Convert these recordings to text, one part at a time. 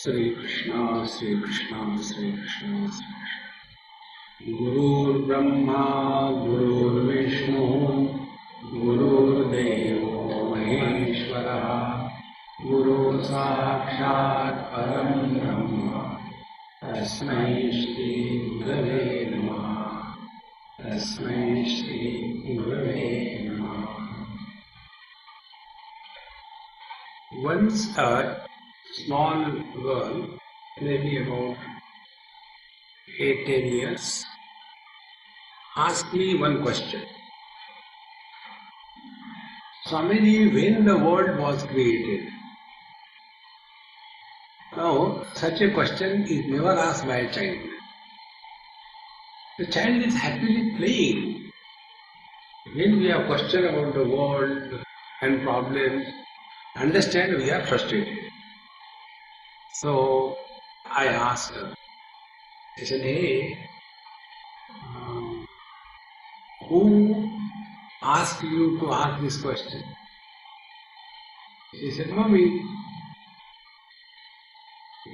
Sri Krishna, Sri Krishna, Sri Krishna, Sri Krishna. Guru Brahma, Guru Vishnu, Guru Devo Maheshwara, Guru Sakshat Param Brahma, Tasmai Shri Gurave Namaha, Tasmai Shri Gurave Namaha. Once a small girl, maybe about 8-10 years, asked me one question. Swamiji, when the world was created? Now, such a question is never asked by a child. The child is happily playing. When we have question about the world and problems, understand we are frustrated. So, I asked her, I said, hey, who asked you to ask this question? She said, Mommy,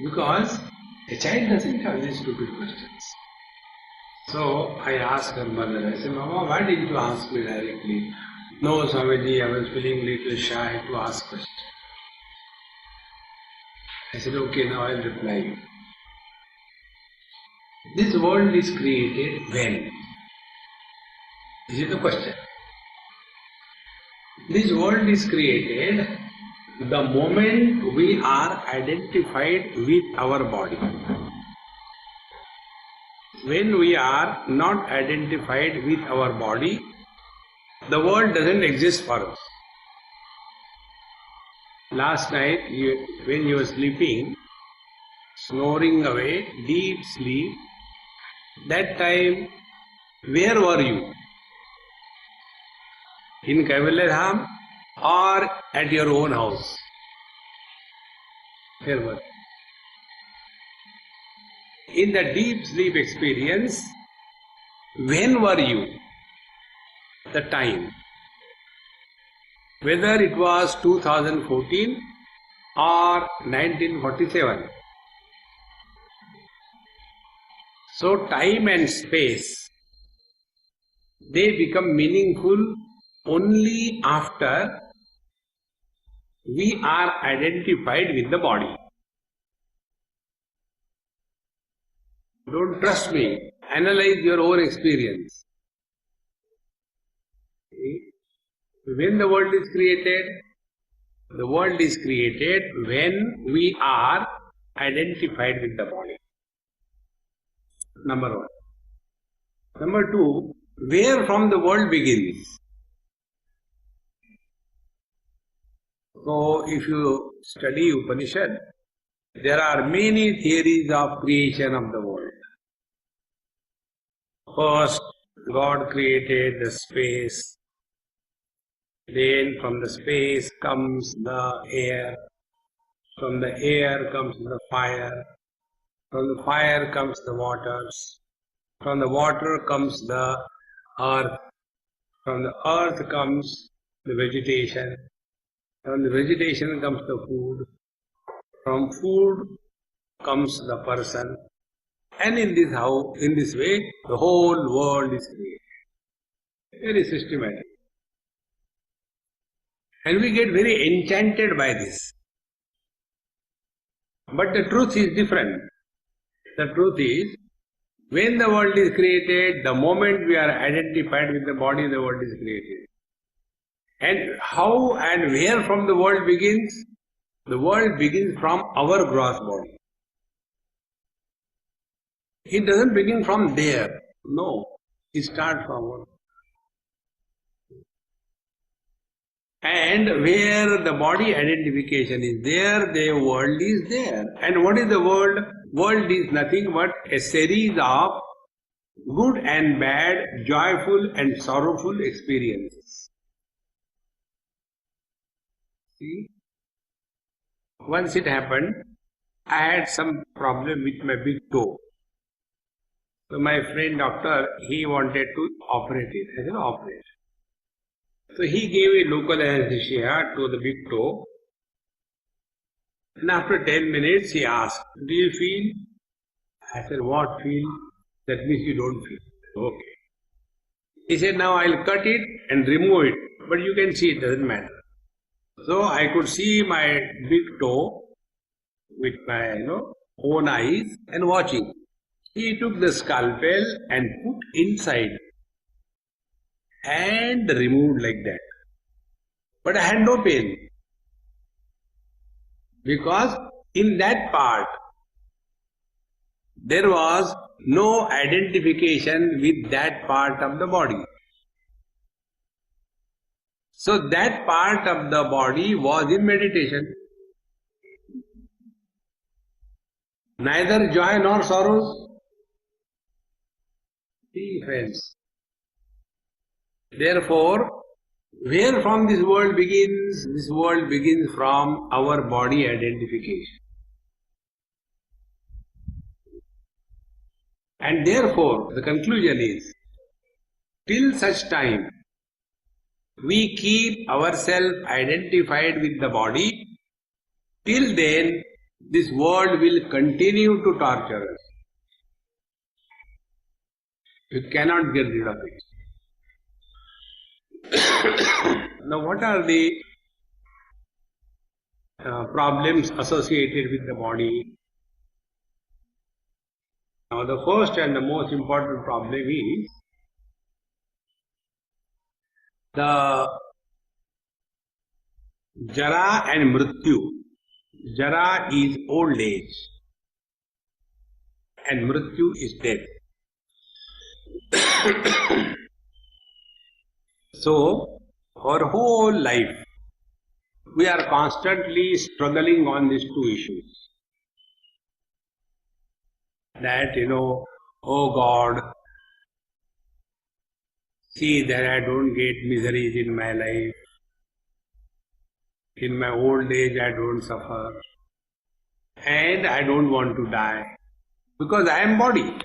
because a child doesn't have these stupid questions. So I asked her mother, I said, Mama, why didn't you ask me directly? No, Swamiji, I was feeling little shy to ask questions. I said, okay, now I'll reply you. This world is created when? This is the question. This world is created the moment we are identified with our body. When we are not identified with our body, the world doesn't exist for us. Last night, when you were sleeping, snoring away, deep sleep, that time, where were you? In Kaivalya Dham or at your own house? Where were you? In the deep sleep experience, when were you? The time. Whether it was 2014 or 1947. So time and space, they become meaningful only after we are identified with the body. Don't trust me. Analyze your own experience. When the world is created when we are identified with the body. Number one. Number two, where from the world begins? So, if you study Upanishad, there are many theories of creation of the world. First, God created the space. Then from the space comes the air. From the air comes the fire. From the fire comes the waters. From the water comes the earth. From the earth comes the vegetation. From the vegetation comes the food. From food comes the person. And in this way, the whole world is created. Very systematic. And we get very enchanted by this. But the truth is different. The truth is, when the world is created, the moment we are identified with the body, the world is created. And how and where from the world begins? The world begins from our gross body. It doesn't begin from there. No. It starts from our. And where the body identification is there, the world is there. And what is the world? World is nothing but a series of good and bad, joyful and sorrowful experiences. See? Once it happened, I had some problem with my big toe. So my friend doctor, he wanted to operate it. I said, operate. So he gave a local anesthesia to the big toe. And after 10 minutes he asked, do you feel? I said, what feel? That means you don't feel. Okay. He said, now I'll cut it and remove it. But you can see it doesn't matter. So I could see my big toe with my own eyes and watching. He took the scalpel and put inside and removed like that. But I had no pain. Because in that part, there was no identification with that part of the body. So that part of the body was in meditation. Neither joy nor sorrows. See, friends. Therefore, where from this world begins? This world begins from our body identification. And therefore, the conclusion is, till such time we keep ourselves identified with the body, till then this world will continue to torture us. You cannot get rid of it. Now what are the problems associated with the body? Now the first and the most important problem is the Jara and Mrityu. Jara is old age and Mrityu is death. So, our whole life, we are constantly struggling on these two issues. That, oh God, see that I don't get miseries in my life. In my old age I don't suffer. And I don't want to die. Because I am body.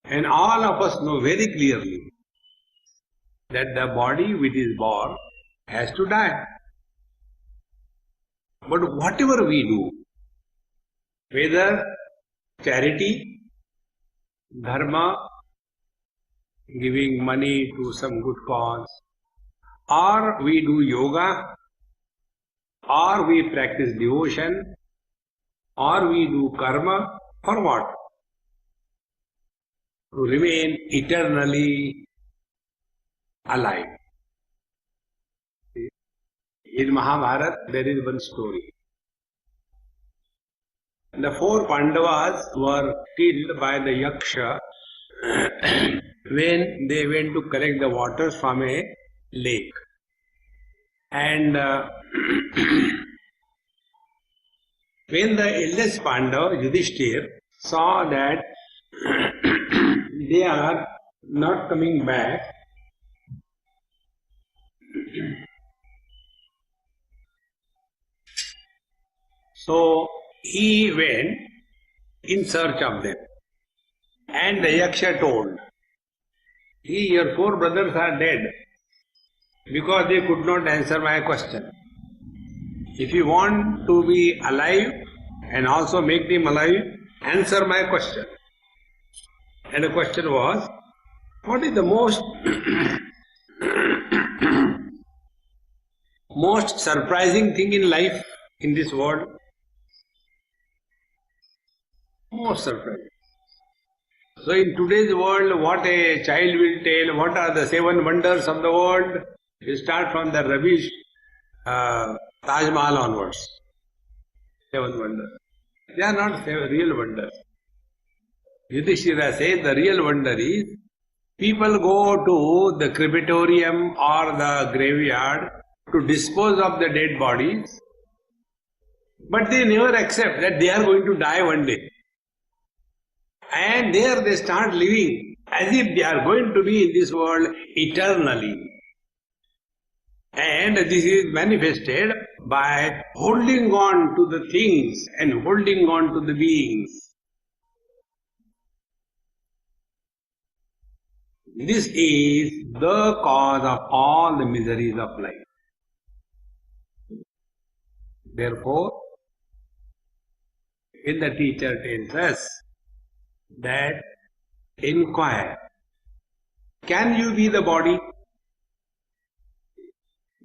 And all of us know very clearly that the body which is born has to die. But whatever we do, whether charity, dharma, giving money to some good cause, or we do yoga, or we practice devotion, or we do karma, for what? To remain eternally alive. In Mahabharata, there is one story. The four Pandavas were killed by the Yaksha when they went to collect the waters from a lake. And when the eldest Pandava, Yudhishthir, saw that they are not coming back, so he went in search of them. And the Yaksha told, your four brothers are dead because they could not answer my question. If you want to be alive and also make them alive, answer my question. And the question was, what is the most surprising thing in life, in this world? Most surprising. So in today's world, what a child will tell, what are the 7 wonders of the world? You start from the rubbish, Taj Mahal onwards. 7 wonders. They are not real wonders. Yudhishthira says the real wonder is, people go to the crematorium or the graveyard to dispose of the dead bodies, but they never accept that they are going to die one day. And there they start living as if they are going to be in this world eternally. And this is manifested by holding on to the things and holding on to the beings. This is the cause of all the miseries of life. Therefore, when the teacher tells us that inquire, can you be the body?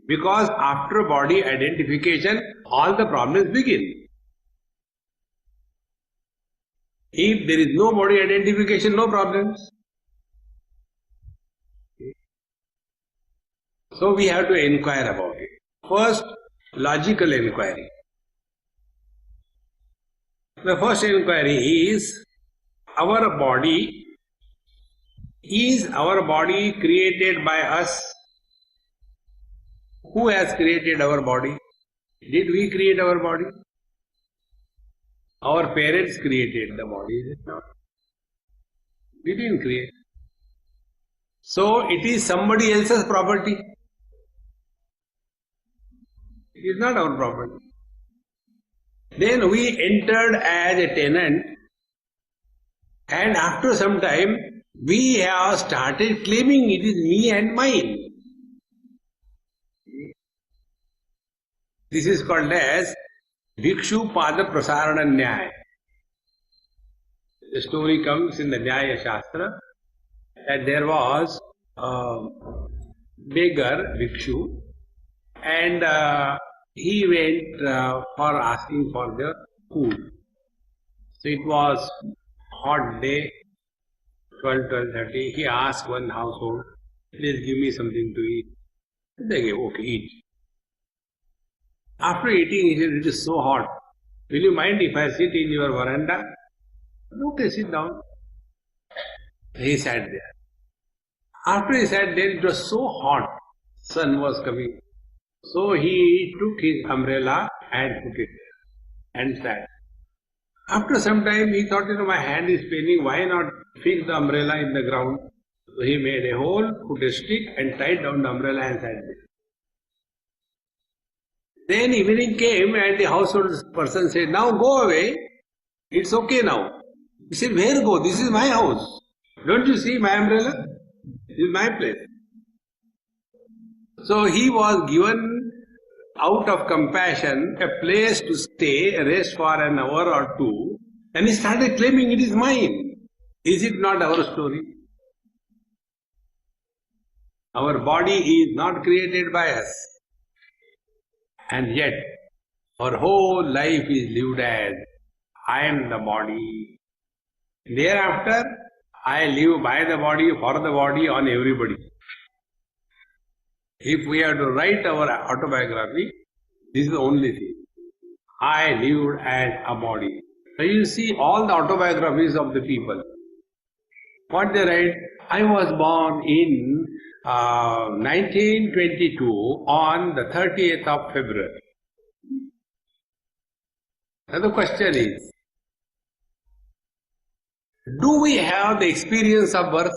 Because after body identification, all the problems begin. If there is no body identification, no problems. So we have to inquire about it. First, logical inquiry. The first inquiry is our body created by us? Who has created our body? Did we create our body? Our parents created the body, is it not? We didn't create. So it is somebody else's property. It is not our property. Then we entered as a tenant, and after some time we have started claiming it is me and mine. This is called as Bhikshu Pada Prasarana Nyaya. The story comes in the Nyaya Shastra that there was a beggar, Bhikshu, and he went for asking for the food. So it was hot day, 12:30. He asked one household, please give me something to eat. They gave, okay, eat. After eating, he said, it is so hot. Will you mind if I sit in your veranda? Okay, sit down. He sat there. After he sat there, it was so hot. Sun was coming. So he took his umbrella and put it there and sat. After some time, he thought, my hand is paining, why not fix the umbrella in the ground? So he made a hole, put a stick and tied down the umbrella and sat there. Then evening came and the household person said, now go away, it's okay now. He said, where go? This is my house. Don't you see my umbrella? This is my place. So he was given, out of compassion, a place to stay, rest for an hour or two, and he started claiming it is mine. Is it not our story? Our body is not created by us. And yet, our whole life is lived as, I am the body. Thereafter, I live by the body, for the body, on everybody. If we have to write our autobiography, this is the only thing. I lived as a body. So you see all the autobiographies of the people. What they write, I was born in 1922 on the 30th of February. Now the question is, do we have the experience of birth?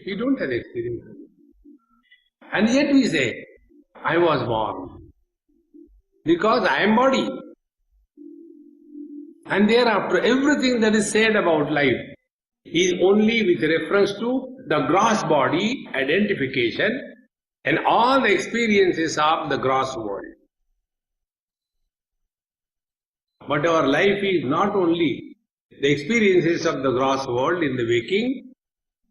We don't have experience. And yet we say, I was born. Because I am body. And thereafter, everything that is said about life is only with reference to the gross body identification and all the experiences of the gross world. But our life is not only the experiences of the gross world in the waking,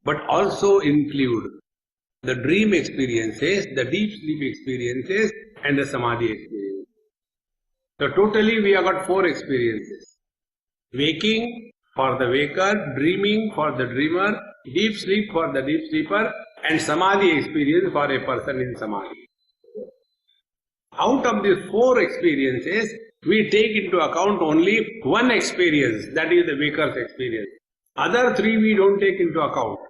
but also include the dream experiences, the deep sleep experiences, and the samadhi experience. So totally we have got 4 experiences. Waking for the waker, dreaming for the dreamer, deep sleep for the deep sleeper, and samadhi experience for a person in samadhi. Out of these 4 experiences, we take into account only one experience, that is the waker's experience. Other 3 we don't take into account.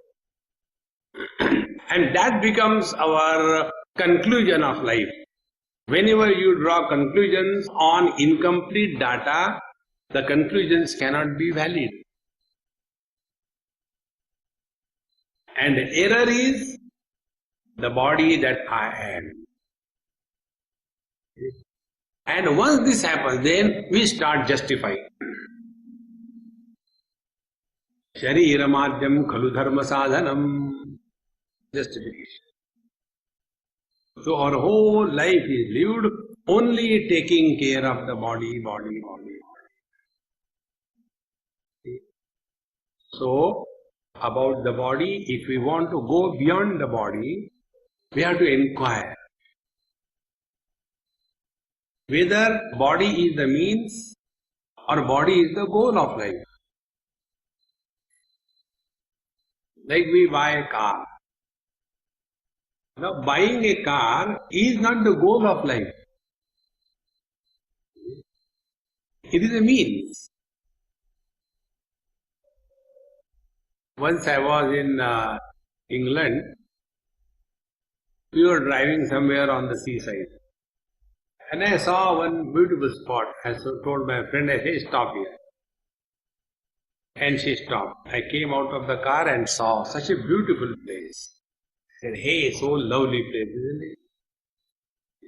And that becomes our conclusion of life. Whenever you draw conclusions on incomplete data, the conclusions cannot be valid. And the error is the body that I am. And once this happens, then we start justifying. Shariramadhyam khalu dharma sadhanam. Justification. So our whole life is lived only taking care of the body. So, about the body, if we want to go beyond the body, we have to inquire whether body is the means or body is the goal of life. Like we buy a car. Now, buying a car is not the goal of life. It is a means. Once I was in England, we were driving somewhere on the seaside. And I saw one beautiful spot. I told my friend, I said, stop here. And she stopped. I came out of the car and saw such a beautiful place. I said, hey, so lovely place, isn't it?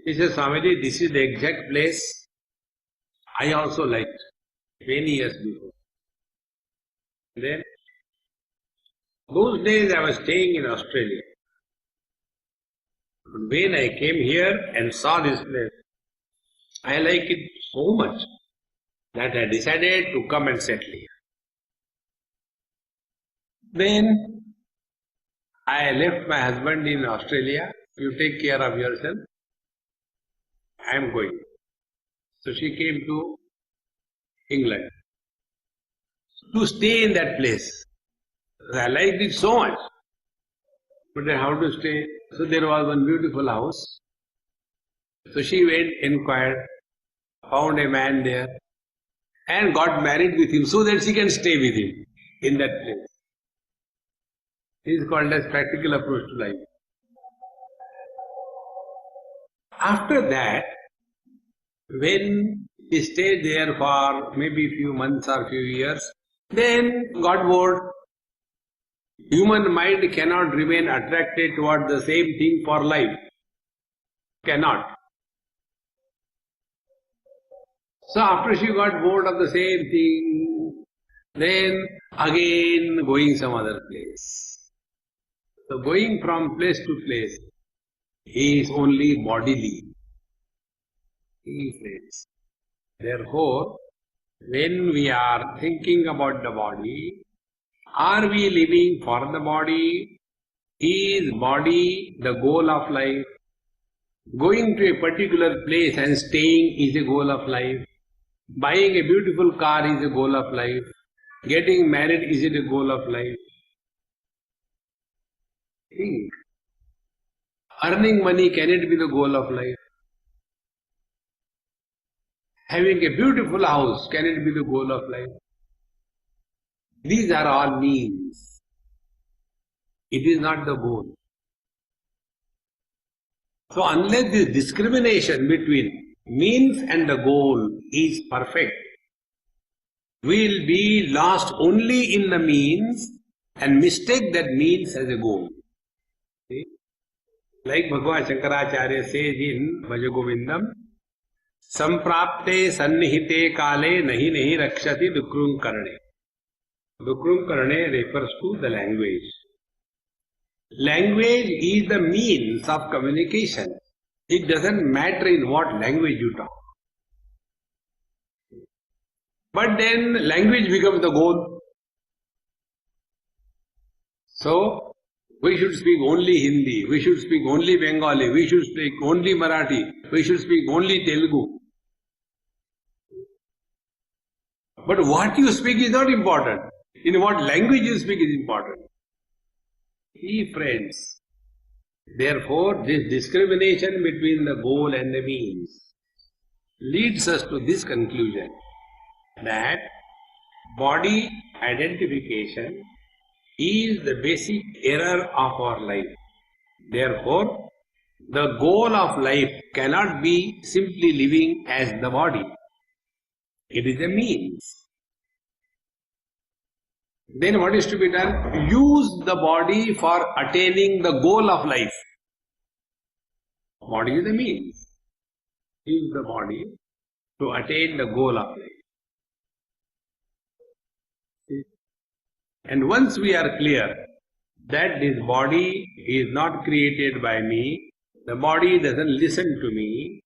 He said, Swamiji, this is the exact place I also liked many years before. Then, those days I was staying in Australia. When I came here and saw this place, I like it so much that I decided to come and settle here. Then I left my husband in Australia. You take care of yourself. I am going. So she came to England to stay in that place. I liked it so much. But then how to stay? So there was one beautiful house. So she went, inquired, found a man there, and got married with him so that she can stay with him in that place. This is called as practical approach to life. After that, when he stayed there for maybe a few months or few years, then got bored. Human mind cannot remain attracted toward the same thing for life. Cannot. So after she got bored of the same thing, then again going some other place. So going from place to place is only bodily. Therefore, when we are thinking about the body, are we living for the body? Is body the goal of life? Going to a particular place and staying is a goal of life. Buying a beautiful car is a goal of life. Getting married is it a goal of life? Think. Earning money, can it be the goal of life? Having a beautiful house, can it be the goal of life? These are all means. It is not the goal. So unless this discrimination between means and the goal is perfect, we will be lost only in the means and mistake that means as a goal. See? Like Bhagavan Shankaracharya says in Bhaja Govindam, Samprapte sannihite kale nahi nahi rakshati dukrum karne. Dukrum karne refers to the language. Language is the means of communication. It doesn't matter in what language you talk. But then language becomes the goal. So, we should speak only Hindi, we should speak only Bengali, we should speak only Marathi, we should speak only Telugu. But what you speak is not important. In what language you speak is important. See, friends, therefore this discrimination between the goal and the means leads us to this conclusion that body identification is the basic error of our life. Therefore, the goal of life cannot be simply living as the body. It is a means. Then what is to be done? Use the body for attaining the goal of life. Body is the means. Use the body to attain the goal of life. And once we are clear that this body is not created by me, The body doesn't listen to me.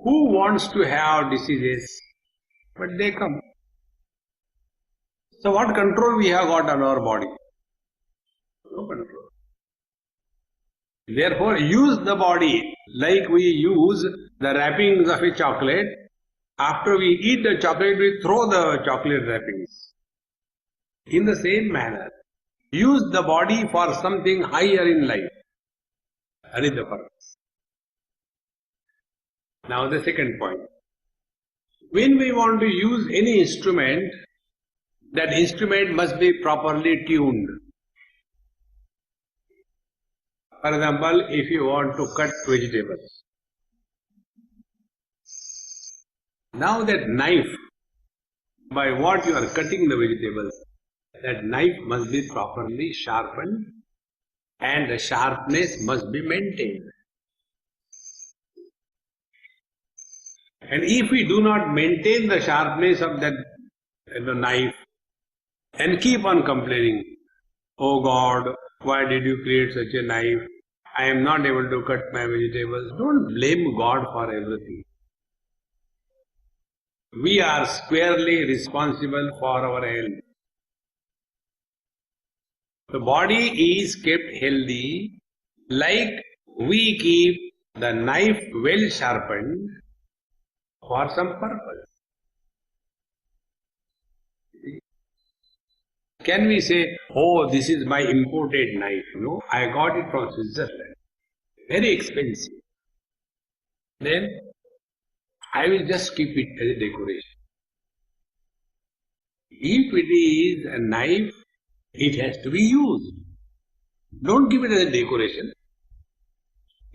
Who wants to have diseases? But they come. So what control we have got on our body? No control. Therefore, use the body like we use the wrappings of a chocolate. After we eat the chocolate, we throw the chocolate wrappings. In the same manner, use the body for something higher in life. That is the purpose. Now the second point. When we want to use any instrument, that instrument must be properly tuned. For example, if you want to cut vegetables, now that knife, by what you are cutting the vegetables, that knife must be properly sharpened and the sharpness must be maintained. And if we do not maintain the sharpness of that knife and keep on complaining, "Oh God, why did you create such a knife? I am not able to cut my vegetables." Don't blame God for everything. We are squarely responsible for our health. The body is kept healthy like we keep the knife well sharpened for some purpose. Can we say, "Oh, this is my imported knife"? No, I got it from Switzerland. Very expensive. Then I will just keep it as a decoration. If it is a knife, it has to be used. Don't keep it as a decoration.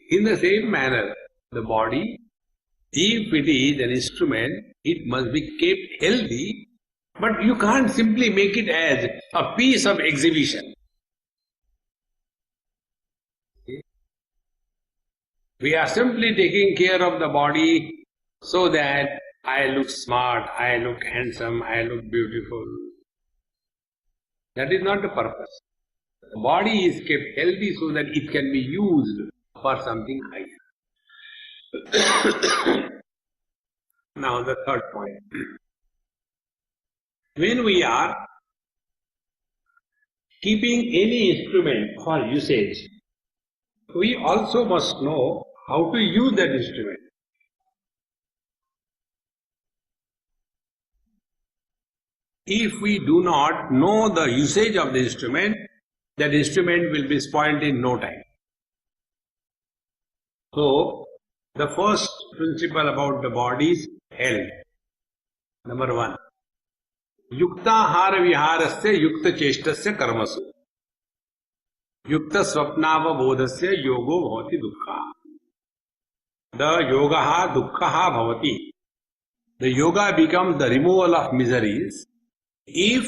In the same manner, the body, if it is an instrument, it must be kept healthy, but you can't simply make it as a piece of exhibition. We are simply taking care of the body so that I look smart, I look handsome, I look beautiful. That is not the purpose. The body is kept healthy so that it can be used for something higher. Now the third point. When we are keeping any instrument for usage, we also must know how to use that instrument. If we do not know the usage of the instrument, that instrument will be spoiled in no time. So, the first principle about the body is health. Number one, युक्ताहार विहारस्य युक्त चेष्टस्य कर्मसु युक्त स्वप्नावबोधस्य योगो भवति दुःखः. The yogaha dukkhaha bhavati. The yoga becomes the removal of miseries if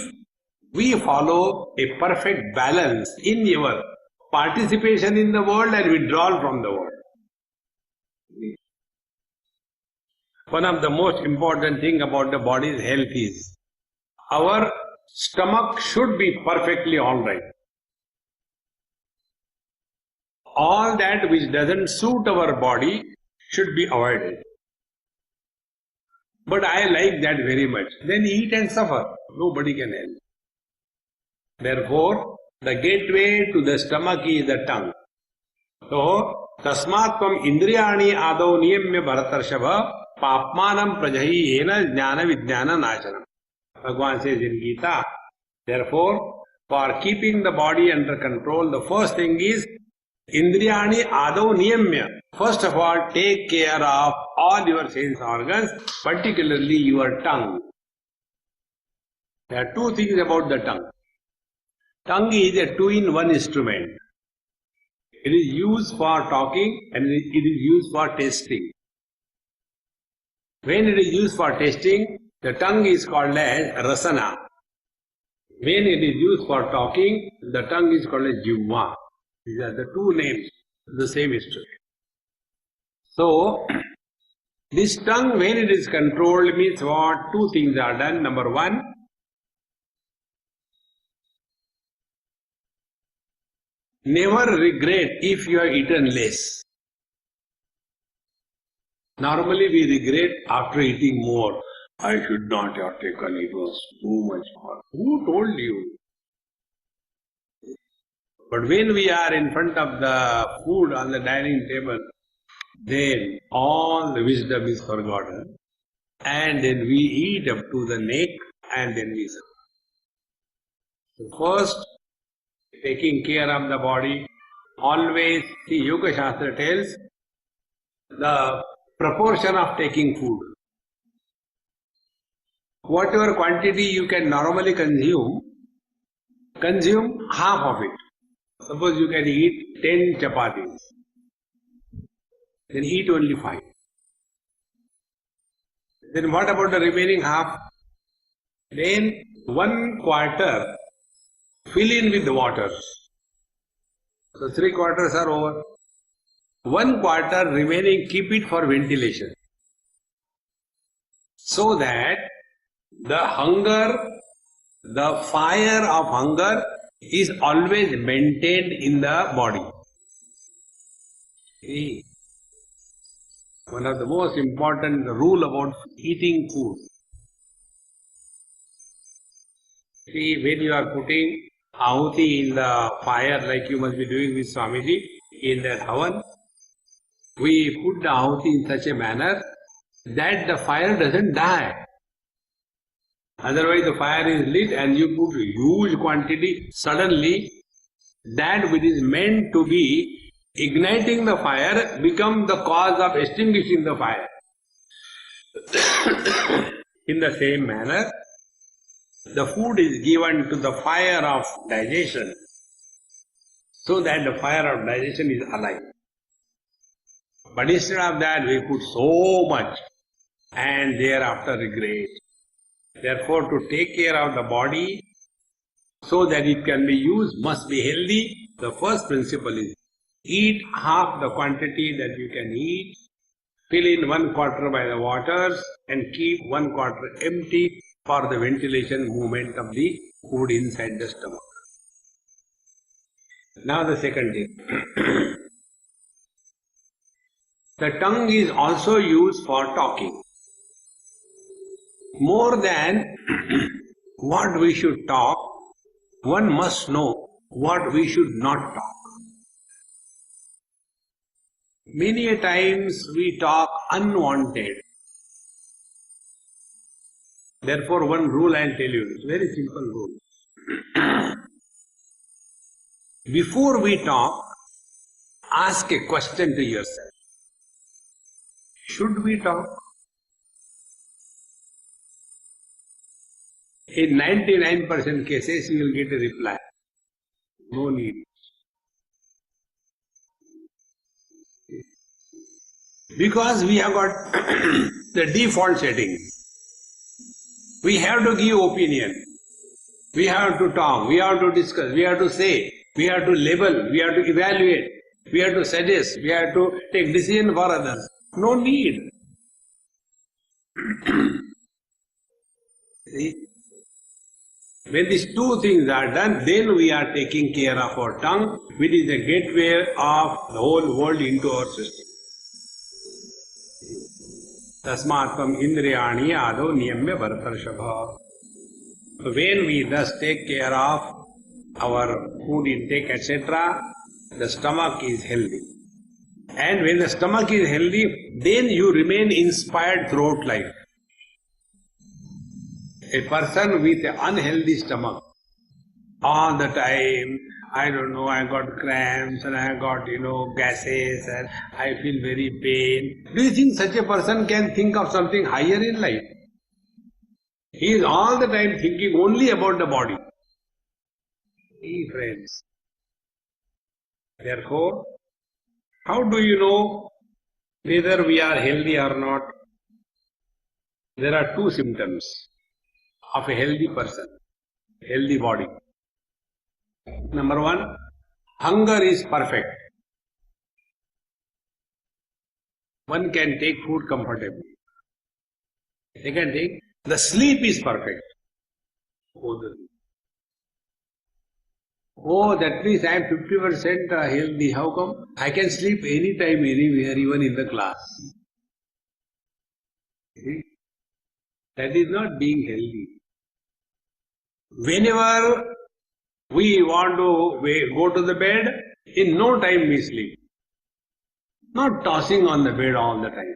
we follow a perfect balance in your participation in the world and withdrawal from the world. One of the most important thing about the body's health is our stomach should be perfectly all right. All that which doesn't suit our body should be avoided. But I like that very much. Then eat and suffer. Nobody can help. Therefore, the gateway to the stomach is the tongue. So, tasmat tvam indriyani adau niyamya bharatarshava papmanam prajahi yena jnana vijnana nachanam. Bhagavan says in Gita, therefore, for keeping the body under control, the first thing is indriyani adau niyamya. First of all, take care of all your sense organs, particularly your tongue. There are two things about the tongue. Tongue is a two-in-one instrument. It is used for talking and it is used for tasting. When it is used for tasting, the tongue is called as rasana. When it is used for talking, the tongue is called as jivva. These are the two names of the same instrument. So, this tongue, when it is controlled, means what? Two things are done. Number one, never regret if you have eaten less. Normally we regret after eating more. I should not have taken, it was too much more. Who told you? But when we are in front of the food on the dining table, then all the wisdom is forgotten. And then we eat up to the neck and then we serve. So first, taking care of the body. Always, see, Yoga Shastra tells the proportion of taking food. Whatever quantity you can normally consume half of it. Suppose you can eat 10 chapatis, then eat only 5. Then what about the remaining half? Then 1/4 fill in with the water. So 3/4 are over. 1/4 remaining keep it for ventilation. So that the hunger, the fire of hunger is always maintained in the body. See, one of the most important rule about eating food. See, when you are putting ahuti in the fire like you must be doing with Swamiji in that havan, we put the ahuti in such a manner that the fire doesn't die. Otherwise the fire is lit and you put huge quantity, suddenly that which is meant to be igniting the fire becomes the cause of extinguishing the fire. In the same manner, the food is given to the fire of digestion so that the fire of digestion is alive. But instead of that, we put so much and thereafter regret. Therefore, to take care of the body so that it can be used must be healthy. The first principle is eat half the quantity that you can eat, fill in 1/4 by the waters and keep 1/4 empty for the ventilation movement of the food inside the stomach. Now the second thing. The tongue is also used for talking. More than what we should talk, one must know what we should not talk. Many a times we talk unwanted. Therefore, one rule I will tell you, it's a very simple rule. Before we talk, ask a question to yourself. Should we talk? In 99% cases, you will get a reply. No need. Because we have got the default setting. We have to give opinion. We have to talk. We have to discuss. We have to say. We have to label. We have to evaluate. We have to suggest. We have to take decision for others. No need. See? When these two things are done, then we are taking care of our tongue, which is the gateway of the whole world into our system. Tasmatvam indriyani ado niyamya bhartarshava. So when we thus take care of our food intake, etc., the stomach is healthy. And when the stomach is healthy, then you remain inspired throughout life. A person with an unhealthy stomach, all the time, I don't know, I got cramps and I got, gases and I feel very pain. Do you think such a person can think of something higher in life? He is all the time thinking only about the body. See, friends. Therefore, how do you know whether we are healthy or not? There are two symptoms of a healthy person, healthy body. Number one, hunger is perfect. One can take food comfortably. Second thing, the sleep is perfect. Oh, that means I am 50% healthy. How come? I can sleep anytime, anywhere, even in the class. See? That is not being healthy. Whenever we want to go to the bed, in no time we sleep. Not tossing on the bed all the time.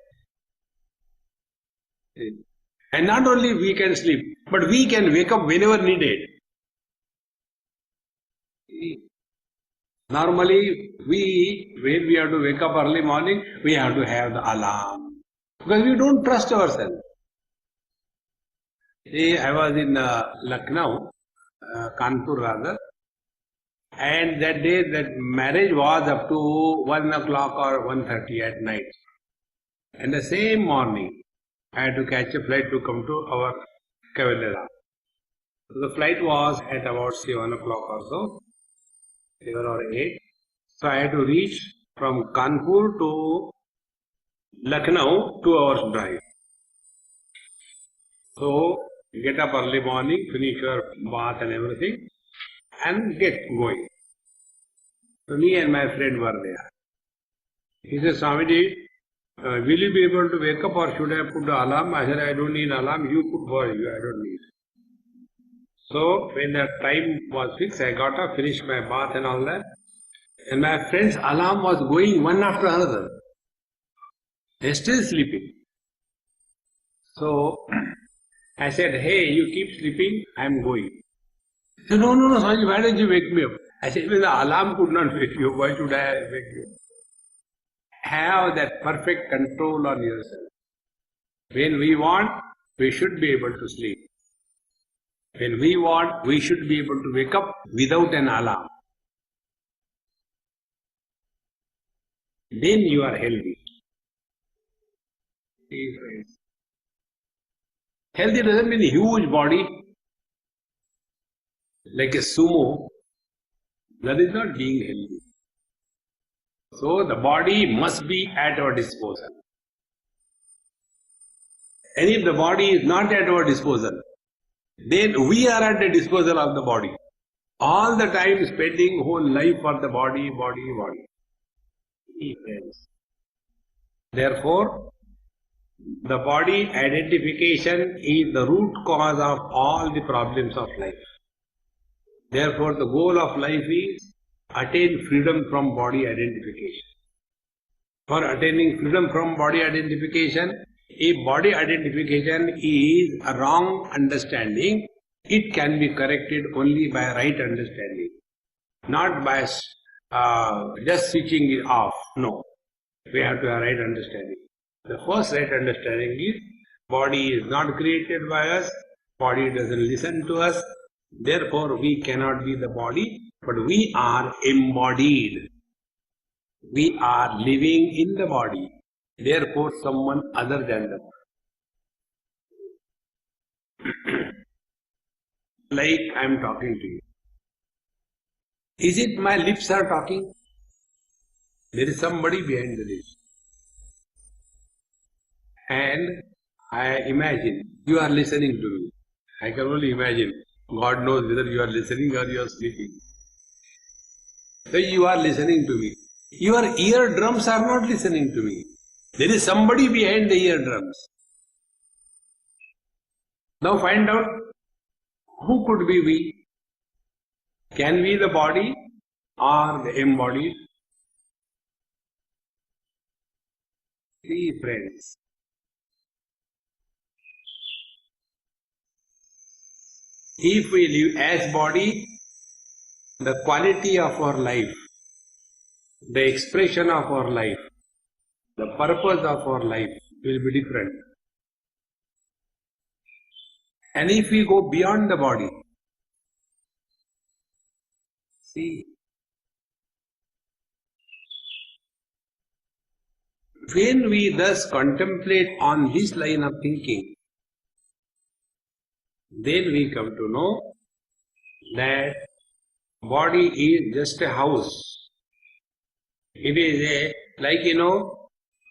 And not only we can sleep, but we can wake up whenever needed. Normally, when we have to wake up early morning, we have to have the alarm. Because we don't trust ourselves. I was in Lucknow, Kanpur rather, and that day that marriage was up to 1 o'clock or 1:30 at night. And the same morning, I had to catch a flight to come to our Cavalera. So the flight was at about 7 o'clock or so, 7 or 8. So I had to reach from Kanpur to Lucknow, 2 hours drive. So get up early morning, finish your bath and everything, and get going. So me and my friend were there. He said, Swamiji, will you be able to wake up or should I put the alarm? I said, I don't need alarm, you put for you, I don't need. So when the time was fixed, I got up, finished my bath and all that. And my friend's alarm was going one after another. They're still sleeping. So I said, hey, you keep sleeping, I'm going. He said, no, Swamiji, why did you wake me up? I said, well, the alarm could not wake you up, why should I wake you up? Have that perfect control on yourself. When we want, we should be able to sleep. When we want, we should be able to wake up without an alarm. Then you are healthy. Healthy doesn't mean a huge body, like a sumo. That is not being healthy. So the body must be at our disposal. And if the body is not at our disposal, then we are at the disposal of the body. All the time spending whole life for the body. Therefore, the body identification is the root cause of all the problems of life. Therefore, the goal of life is attain freedom from body identification. For attaining freedom from body identification, if body identification is a wrong understanding, it can be corrected only by right understanding, not by just switching it off. No, we have to have right understanding. The first right understanding is body is not created by us, body doesn't listen to us, therefore we cannot be the body, but we are embodied. We are living in the body, therefore someone other than the body. Like I am talking to you. Is it my lips are talking? There is somebody behind the lips. And I imagine you are listening to me. I can only imagine. God knows whether you are listening or you are sleeping. So you are listening to me. Your eardrums are not listening to me. There is somebody behind the eardrums. Now find out who could be we. Can we the body or the embodied? See, friends. If we live as body, the quality of our life, the expression of our life, the purpose of our life will be different. And if we go beyond the body, see, when we thus contemplate on this line of thinking, then we come to know that body is just a house. It is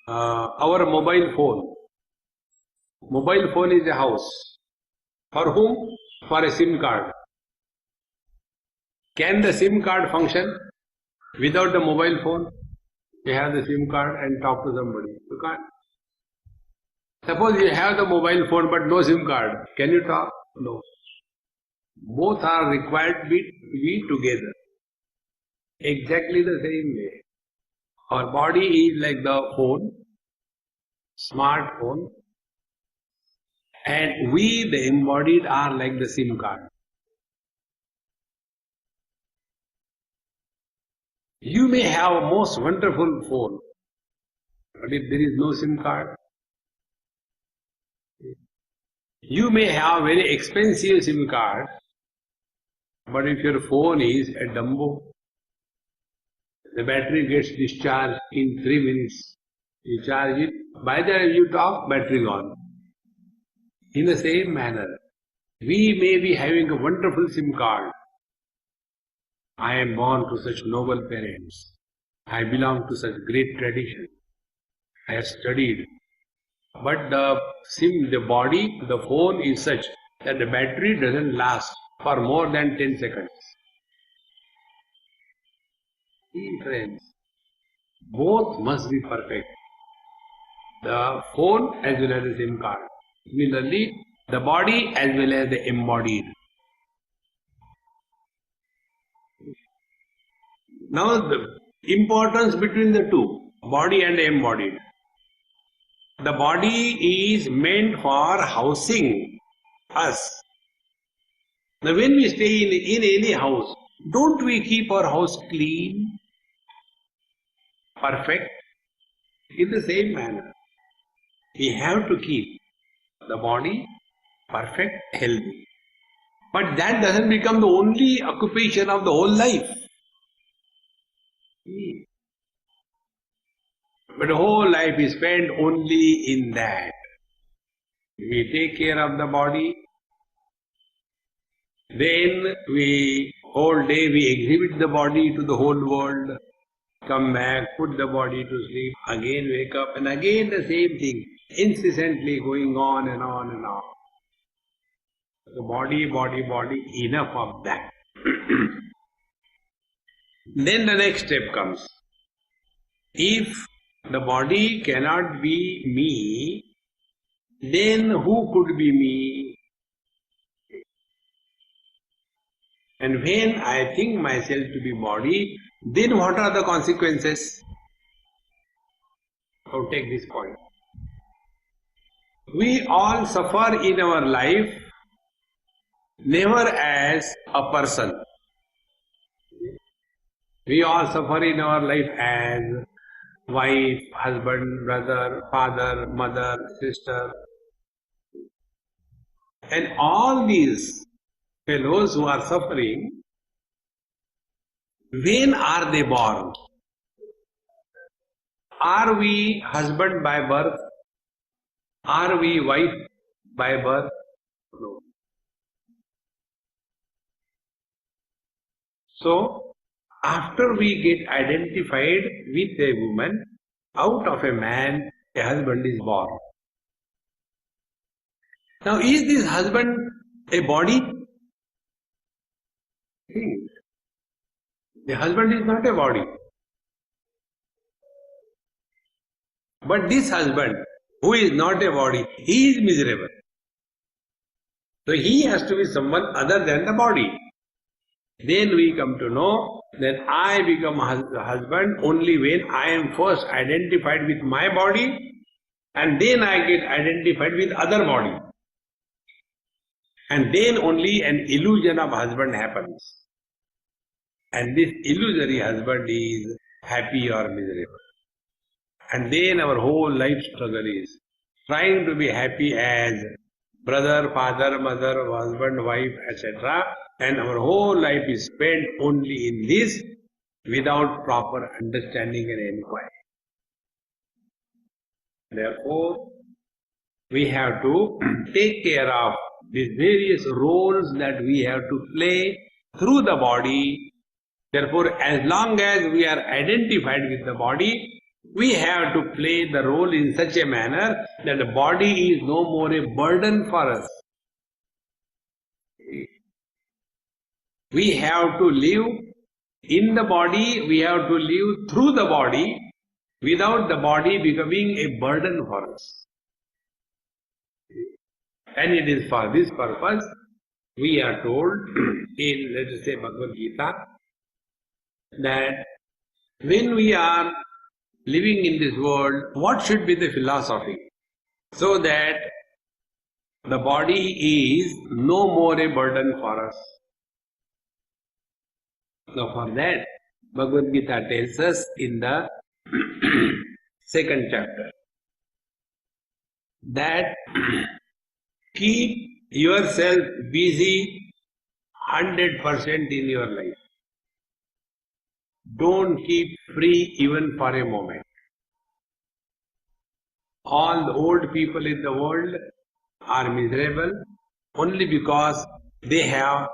our mobile phone. Mobile phone is a house. For whom? For a SIM card. Can the SIM card function without the mobile phone? You have the SIM card and talk to somebody. You can't. Suppose you have the mobile phone but no SIM card. Can you talk? No. Both are required to be together. Exactly the same way. Our body is like the phone, smartphone, and we, the embodied, are like the SIM card. You may have a most wonderful phone, but if there is no SIM card, you may have very expensive SIM card, but if your phone is a Dumbo, the battery gets discharged in 3 minutes. You charge it, by the time you talk, battery gone. In the same manner, we may be having a wonderful SIM card. I am born to such noble parents. I belong to such great tradition. I have studied. But the body, the phone is such that the battery doesn't last for more than 10 seconds. See, friends, both must be perfect. The phone as well as the SIM card. Similarly, the body as well as the embodied. Now the importance between the two, body and embodied. The body is meant for housing us. Now when we stay in any house, don't we keep our house clean, perfect? In the same manner, we have to keep the body perfect, healthy. But that doesn't become the only occupation of the whole life. But the whole life is spent only in that. We take care of the body, then whole day we exhibit the body to the whole world, come back, put the body to sleep, again wake up, and again the same thing, incessantly going on and on and on. The body, enough of that. Then the next step comes. If the body cannot be me, then who could be me? And when I think myself to be body, then what are the consequences? So take this point. We all suffer in our life never as a person. We all suffer in our life as wife, husband, brother, father, mother, sister. And all these fellows who are suffering, when are they born? Are we husband by birth? Are we wife by birth? No. So, after we get identified with a woman, out of a man, a husband is born. Now, is this husband a body? The husband is not a body. But this husband, who is not a body, he is miserable. So he has to be someone other than the body. Then we come to know that I become a husband only when I am first identified with my body, and then I get identified with other body. And then only an illusion of husband happens. And this illusory husband is happy or miserable. And then our whole life struggle is trying to be happy as brother, father, mother, husband, wife, etc. And our whole life is spent only in this without proper understanding and inquiry. Therefore, we have to take care of these various roles that we have to play through the body. Therefore, as long as we are identified with the body, we have to play the role in such a manner that the body is no more a burden for us. We have to live in the body, we have to live through the body, without the body becoming a burden for us. And it is for this purpose we are told in, let us say, Bhagavad Gita, that when we are living in this world, what should be the philosophy? So that the body is no more a burden for us. Now for that, Bhagavad Gita tells us in the second chapter that keep yourself busy 100% in your life. Don't keep free even for a moment. All the old people in the world are miserable only because they have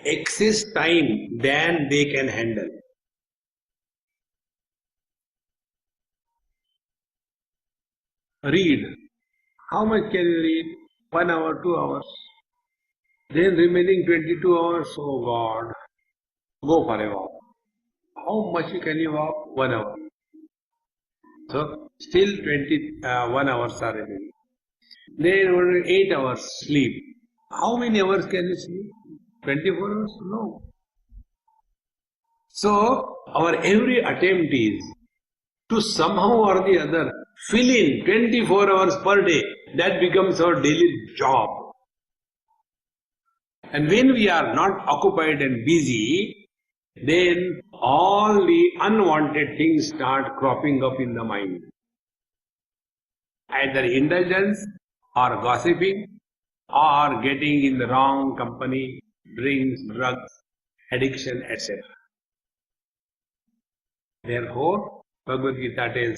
excess time than they can handle. Read. How much can you read? 1 hour, 2 hours. Then remaining 22 hours, oh God, go for a walk. How much can you walk? 1 hour. So, still 21 hours are remaining. Then only 8 hours sleep. How many hours can you sleep? 24 hours? No. So, our every attempt is to somehow or the other fill in 24 hours per day. That becomes our daily job. And when we are not occupied and busy, then all the unwanted things start cropping up in the mind. Either indulgence or gossiping or getting in the wrong company, drinks, drugs, addiction, etc. Therefore, Bhagavad Gita tells,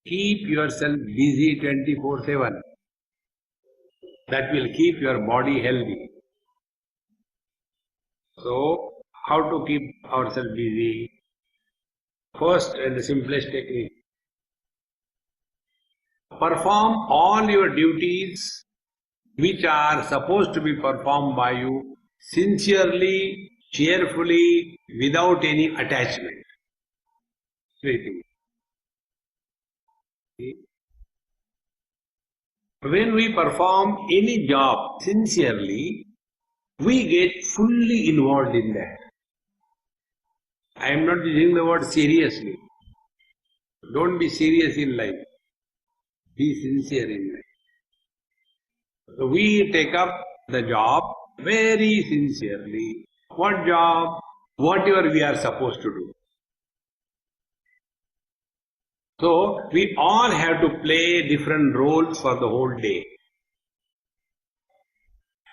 keep yourself busy 24/7. That will keep your body healthy. So, how to keep ourselves busy? First and the simplest technique. Perform all your duties which are supposed to be performed by you sincerely, cheerfully, without any attachment. Sleeping. When we perform any job sincerely, we get fully involved in that. I am not using the word seriously. Don't be serious in life. Be sincere in life. So we take up the job very sincerely. What job? Whatever we are supposed to do. So we all have to play different roles for the whole day.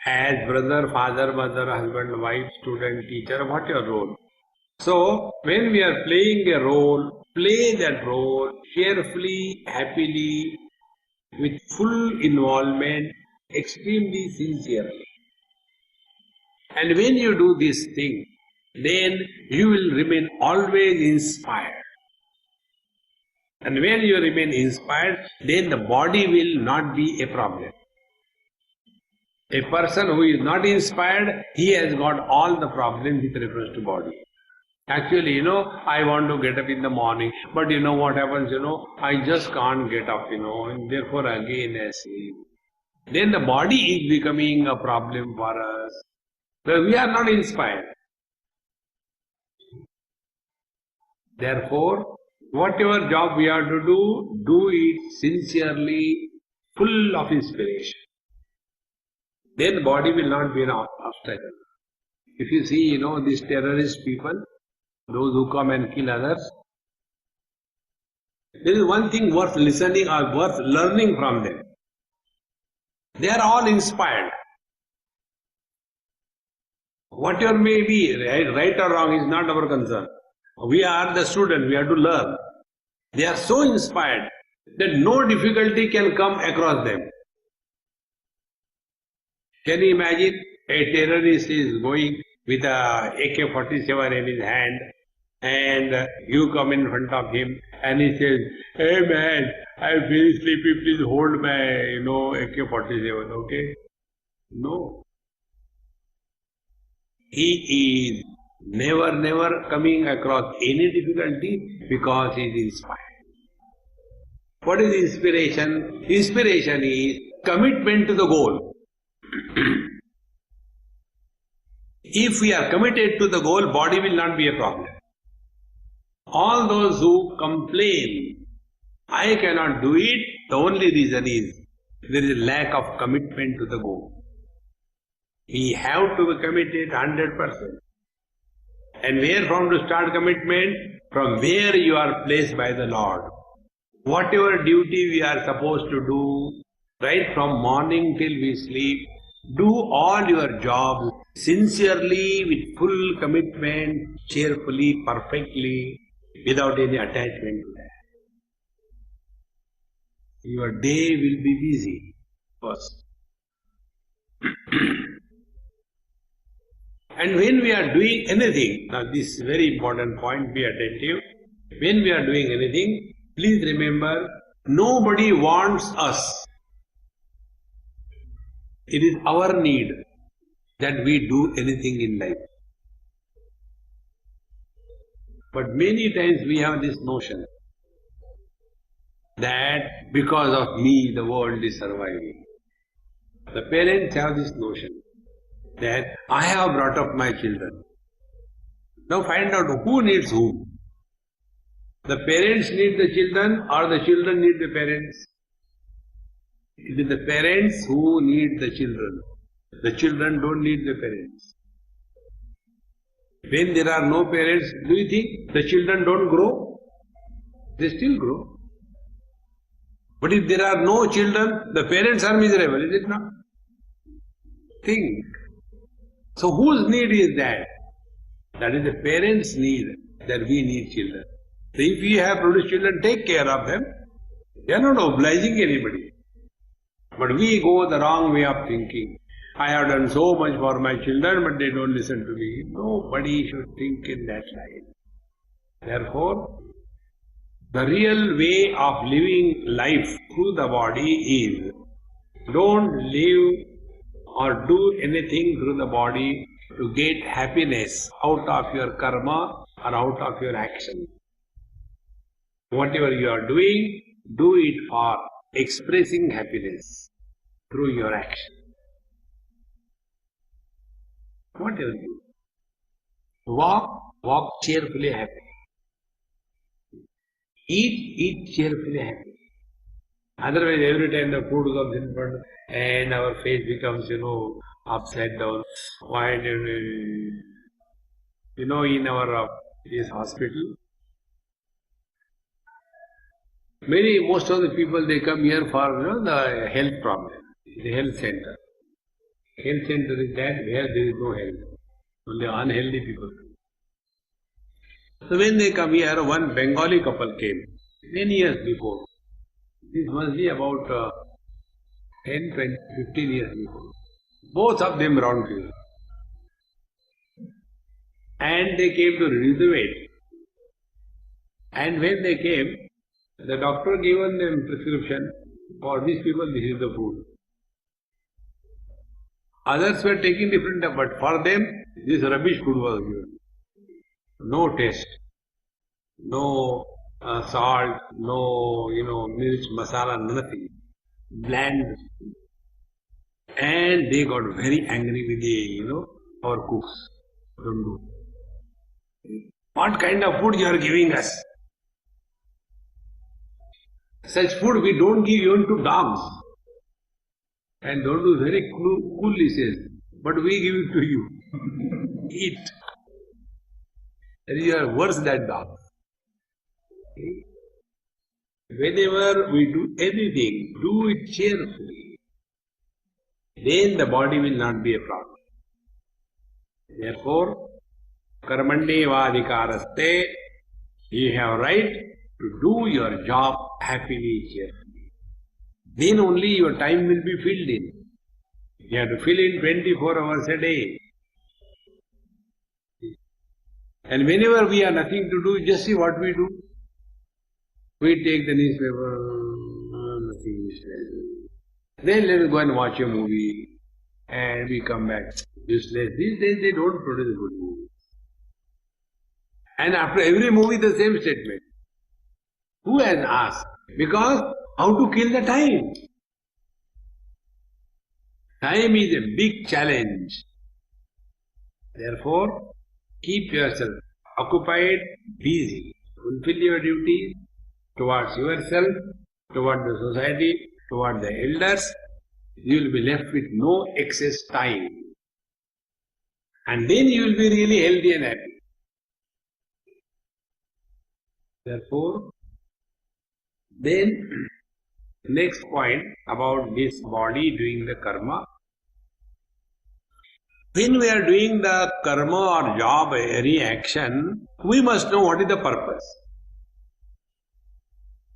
As brother, father, mother, husband, wife, student, teacher, what your role? So when we are playing a role, play that role cheerfully, happily, with full involvement, extremely sincerely. And when you do this thing, then you will remain always inspired. And when you remain inspired, then the body will not be a problem. A person who is not inspired, he has got all the problems with reference to body. Actually, I want to get up in the morning, but what happens, I just can't get up, and therefore again I sleep. Then the body is becoming a problem for us. Well, we are not inspired. Therefore, whatever job we have to do it sincerely, full of inspiration. Then the body will not be an obstacle. If you see, these terrorist people, those who come and kill others, there is one thing worth listening or worth learning from them. They are all inspired. Whatever may be, right or wrong, is not our concern. We are the student, we have to learn. They are so inspired that no difficulty can come across them. Can you imagine a terrorist is going with a AK-47 in his hand, and you come in front of him and he says, "Hey man, I'm very sleepy, please hold my, AK-47, okay?" No. He is never coming across any difficulty because he is inspired. What is inspiration? Inspiration is commitment to the goal. If we are committed to the goal, body will not be a problem. All those who complain, I cannot do it, the only reason is there is a lack of commitment to the goal. We have to be committed 100%. And where from to start commitment? From where you are placed by the Lord. Whatever duty we are supposed to do, right from morning till we sleep, do all your jobs sincerely, with full commitment, cheerfully, perfectly, without any attachment to that. Your day will be busy first. And when we are doing anything, now this is a very important point, be attentive. When we are doing anything, please remember, nobody wants us. It is our need that we do anything in life. But many times we have this notion that because of me the world is surviving. The parents have this notion that I have brought up my children. Now find out who needs whom. The parents need the children or the children need the parents? It is the parents who need the children. The children don't need the parents. When there are no parents, do you think the children don't grow? They still grow. But if there are no children, the parents are miserable, is it not? Think. So whose need is that? That is the parents' need, that we need children. So if we have produced children, take care of them. They are not obliging anybody. But we go the wrong way of thinking. I have done so much for my children, but they don't listen to me. Nobody should think in that line. Therefore, the real way of living life through the body is, don't live or do anything through the body to get happiness out of your karma or out of your action. Whatever you are doing, do it for expressing happiness through your action. Whatever you do. Walk cheerfully happy. Eat cheerfully happy. Otherwise, every time the food comes in front and our face becomes, upside down. Why, in our this hospital, most of the people, they come here for the health problem, the health center. Health center is that where there is no health, only unhealthy people. So when they come here, one Bengali couple came many years before. This must be about 10, 20, 15 years before. Both of them round here. And they came to reduce the weight. And when they came, the doctor given them prescription, for these people this is the food. Others were taking different, but for them this rubbish food was given. No taste, no salt, no mirch, masala, nothing. Bland. And they got very angry with the our cooks. Don't do. What kind of food you are giving us? Such food we don't give even to dogs. And don't do very coolly says, but we give it to you. Eat. And you are worse than dogs. Okay? Whenever we do anything, do it cheerfully. Then the body will not be a problem. Therefore, karmande vadikaraste, you have right to do your job happily, cheerfully. Then only your time will be filled in. You have to fill in 24 hours a day. And whenever we have nothing to do, just see what we do. We take the newspaper, nothing useless. Then let us go and watch a movie, and we come back useless. These days they don't produce good movies. And after every movie the same statement. Who has asked? Because how to kill the time? Time is a big challenge. Therefore, keep yourself occupied, busy. Fulfill your duties towards yourself, towards the society, towards the elders. You will be left with no excess time. And then you will be really healthy and happy. Therefore, then next point about this body doing the karma. When we are doing the karma or job, any action, we must know what is the purpose.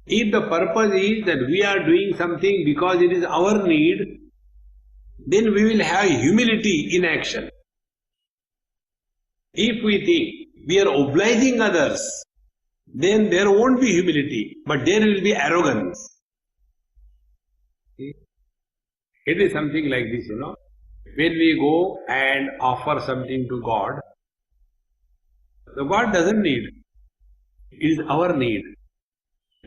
If the purpose is that we are doing something because it is our need, then we will have humility in action. If we think we are obliging others, then there won't be humility, but there will be arrogance. It is something like this, When we go and offer something to God, the God doesn't need. It is our need.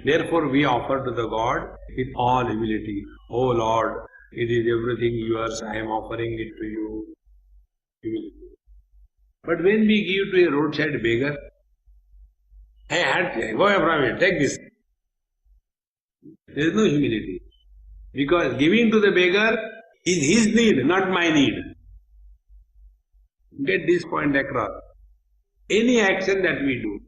Therefore we offer to the God with all humility. Oh Lord, it is everything yours, I am offering it to you. Humility. But when we give to a roadside beggar, hey, go away from here, take this. There is no humility. Because giving to the beggar is his need, not my need. Get this point across. Any action that we do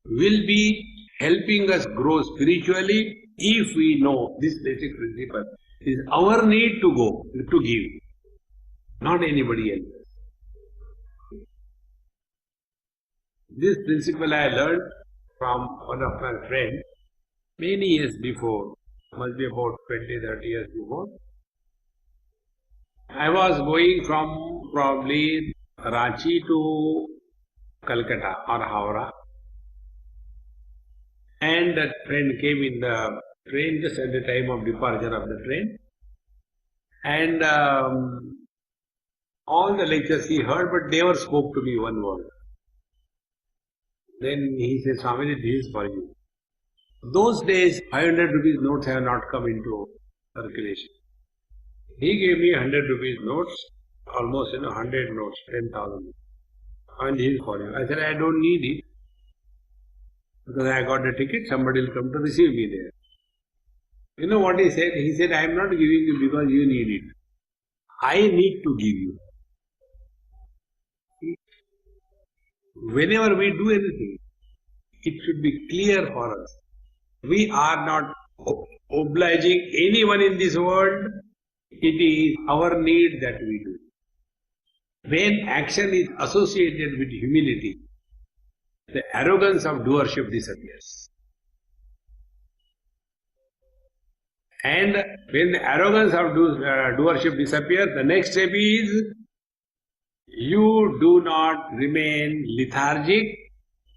will be helping us grow spiritually if we know this basic principle. It is our need to go, to give, not anybody else. This principle I learned from one of my friends many years before, must be about 20-30 years before. I was going from probably Ranchi to Calcutta or Howrah, and that friend came in the train just at the time of departure of the train, and all the lectures he heard, but never spoke to me one word. Then he said, Swamiji, this is for you. Those days, 500 rupees notes have not come into circulation. He gave me 100 rupees notes, almost 100 notes, 10,000. And this is for you. I said, I don't need it. Because I got a ticket, somebody will come to receive me there. You know what he said? He said, I am not giving you because you need it. I need to give you. Whenever we do anything, it should be clear for us. We are not obliging anyone in this world. It is our need that we do. When action is associated with humility, the arrogance of doership disappears. And when the arrogance of doership disappears, the next step is you do not remain lethargic,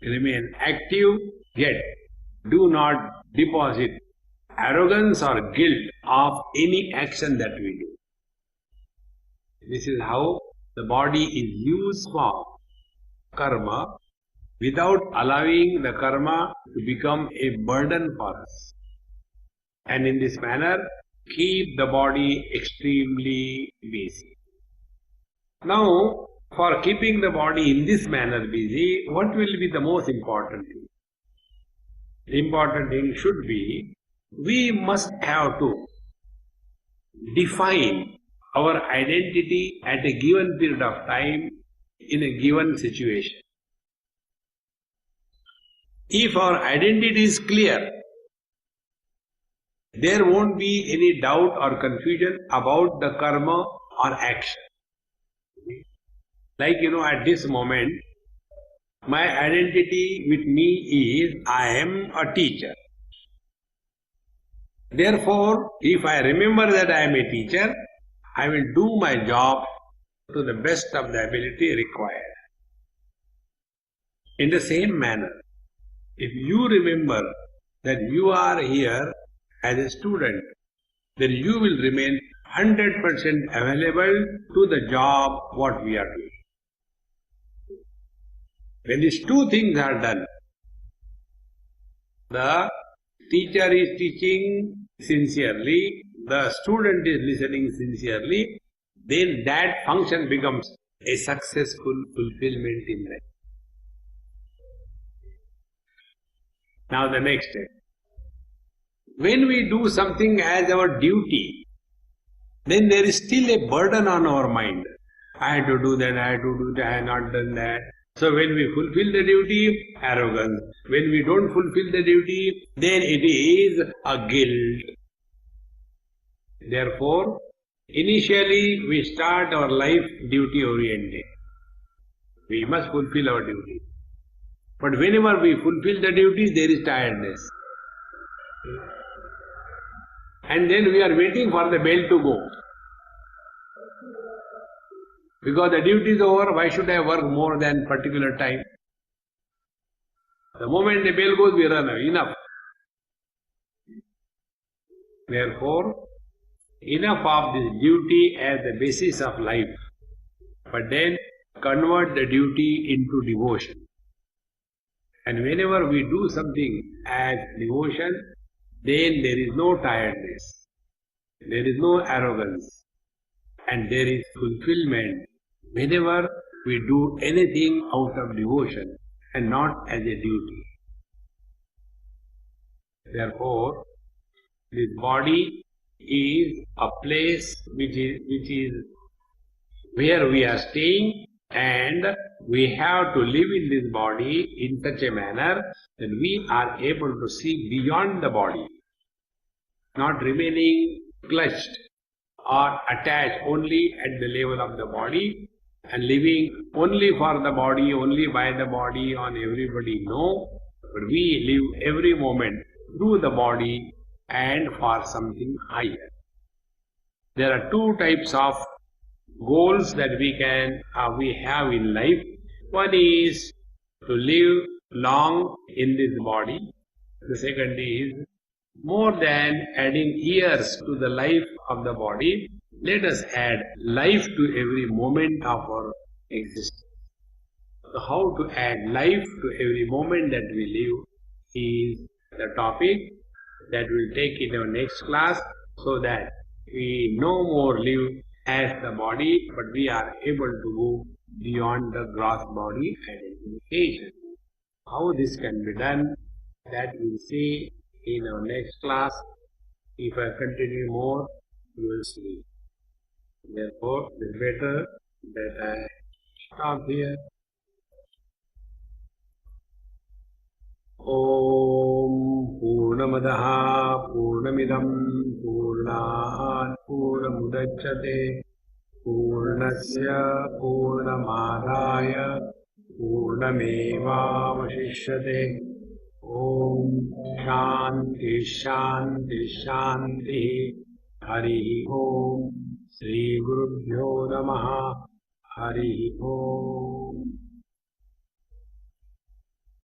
remain active, yet do not deposit arrogance or guilt of any action that we do. This is how the body is used for karma without allowing the karma to become a burden for us. And in this manner, keep the body extremely busy. Now, for keeping the body in this manner busy, what will be the most important thing? The important thing should be, we must have to define our identity at a given period of time in a given situation. If our identity is clear, there won't be any doubt or confusion about the karma or action. Like, at this moment, my identity with me is, I am a teacher. Therefore, if I remember that I am a teacher, I will do my job to the best of the ability required. In the same manner, if you remember that you are here as a student, then you will remain 100% available to the job what we are doing. When these two things are done, the teacher is teaching sincerely, the student is listening sincerely, then that function becomes a successful fulfillment in life. Now the next step. When we do something as our duty, then there is still a burden on our mind. I had to do that, I had to do that, I have not done that. So when we fulfill the duty, arrogance. When we don't fulfill the duty, then it is a guilt. Therefore, initially we start our life duty oriented. We must fulfill our duty. But whenever we fulfill the duty, there is tiredness. And then we are waiting for the bell to go. Because the duty is over, why should I work more than particular time? The moment the bell goes, we run away. Enough. Therefore, enough of this duty as the basis of life. But then convert the duty into devotion. And whenever we do something as devotion, then there is no tiredness, there is no arrogance, and there is fulfillment whenever we do anything out of devotion and not as a duty. Therefore, this body is a place which is where we are staying, and we have to live in this body in such a manner that we are able to see beyond the body, not remaining clutched or attached only at the level of the body and living only for the body, only by the body, on everybody. No, but we live every moment through the body and for something higher. There are two types of goals that we have in life. One is to live long in this body. The second is, more than adding years to the life of the body, let us add life to every moment of our existence. So how to add life to every moment that we live is the topic that we'll take in our next class, so that we no more live as the body, but we are able to go beyond the gross body identification. How this can be done, that we'll see in our next class. If I continue more, you will see. Therefore, it is better that I stop here. Om Purnamadaha Purnamidam Purnat Purnamudachyate Purnasya Purnamadaya Purnamevavashishyate. Om Shanti Shanti Shanti. Hari Om. Shri Gurubhyo Namaha. Hari Om.